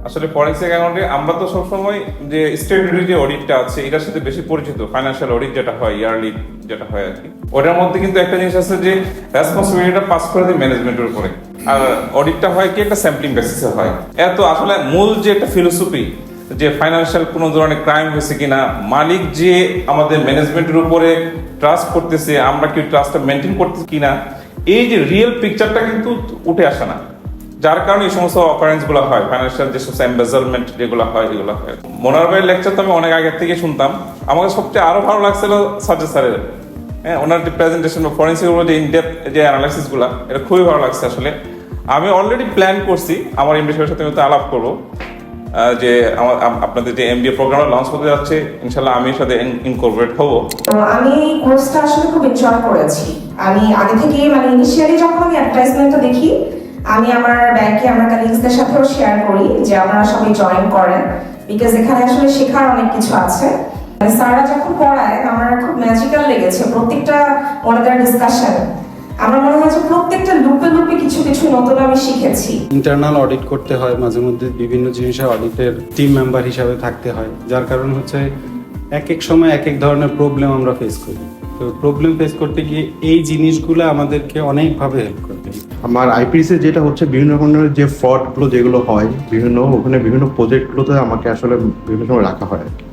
আসলে ফরেন্সিক অ্যাকাউন্টে আমরা তো সবসময় যে স্ট্যাটিউটরি যে অডিটটা আছে এটার সাথে বেশি পরিচিত, ফাইন্যান্সিয়াল অডিট যেটা হয়, ইয়ারলি যেটা হয় আর কি। ওটার মধ্যে কিন্তু একটা জিনিস আছে যে রেসপন্সিবিলিটিটা পাস করে দিই ম্যানেজমেন্টের উপরে, আর অডিটটা হয় কি একটা স্যাম্পলিং বেসিসে হয়। এত আসলে মূল যে একটা ফিলোসফি যে ফাইন্যান্সিয়াল কোনো ধরনের ক্রাইম হয়েছে কিনা, মালিক যে আমাদের ম্যানেজমেন্টের উপরে ট্রাস্ট করতেছে, আমরা কি ট্রাস্টটা মেনটেন করতেছি কিনা, এই যে রিয়েল পিকচারটা কিন্তু উঠে আসে না। যার কারণে এই সমস্ত অকারেন্স গুলো হয়, ফাইন্যান্সিয়াল যে সমস্ত এমবেজলমেন্ট যেগুলো হয় এগুলো হয়। মনোয়ার ভাইয়ের লেকচার তো আমি অনেক আগে থেকে শুনতাম। আমাকে সবচেয়ে আরো ভালো লাগছিল সাজ্জাদ স্যারের, হ্যাঁ, ওনার যে প্রেজেন্টেশন বা ফরেন্সিক যে ইনডেপথ যে অ্যানালাইসিস গুলা, এটা খুবই ভালো লাগছে আসলে। আমি অলরেডি প্ল্যান করছি আমার এমবিএর সাথে আমি আলাপ করবো যে আমার আপনাদের যে এমবিএ প্রোগ্রাম লঞ্চ হতে যাচ্ছে, ইনশাল্লাহ আমি এর সাথে ইনকর্পোরেট হবো। তো আমি এই কোর্সটা আসলে খুব এনজয় করেছি। আমি আগে থেকে মানে ইনিশিয়ালি যখন আমি অ্যাডভার্টাইজমেন্টটা দেখি, আমি আমার ব্যাংকে আমার কালিগসদের সাথেও শেয়ার করি যে আপনারা সবাই জয়েন করেন, বিকজ এখানে আসলে শেখার অনেক কিছু আছে। স্যাররা যখন পড়ায় আমার খুব ম্যাজিক্যাল লেগেছে প্রত্যেকটা ওনাদের ডিসকাশন। আমার মনে হয় যে প্রত্যেকটা লুপে লুপে কিছু কিছু নতুন আমি শিখেছি। ইন্টারনাল অডিট করতে হয়, মাঝে মধ্যে বিভিন্ন জিনিসের অডিটের টিম মেম্বার হিসাবে থাকতে হয়, যার কারণ হচ্ছে এক এক সময় এক এক ধরনের প্রবলেম আমরা ফেস করি। তো প্রবলেম ফেস করতে গিয়ে এই জিনিসগুলো আমাদেরকে অনেকভাবে হেল্প করবে। আমার আইপিএসে যেটা হচ্ছে বিভিন্ন রকমের যে ফ্রডগুলো যেগুলো হয় ওখানে বিভিন্ন প্রজেক্টগুলোতে আমাকে আসলে বিভিন্ন সময় রাখা হয় আর কি।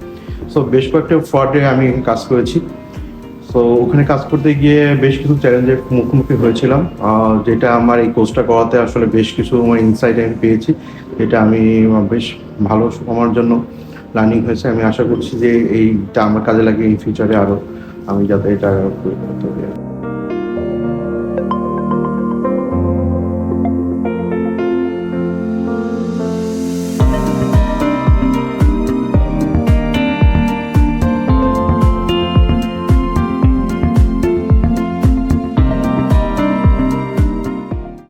সো বেশ কয়েকটা ফ্রডে আমি কাজ করেছি। সো ওখানে কাজ করতে গিয়ে বেশ কিছু চ্যালেঞ্জের মুখোমুখি হয়েছিলাম, যেটা আমার এই কোর্সটা করাতে আসলে বেশ কিছু আমার ইনসাইট আমি পেয়েছি, যেটা আমি বেশ ভালো আমার জন্য লার্নিং হয়েছে। আমি আশা করছি যে এইটা আমার কাজে লাগে ইন ফিউচারে আরও আমি যাতে এটা করতে পারি।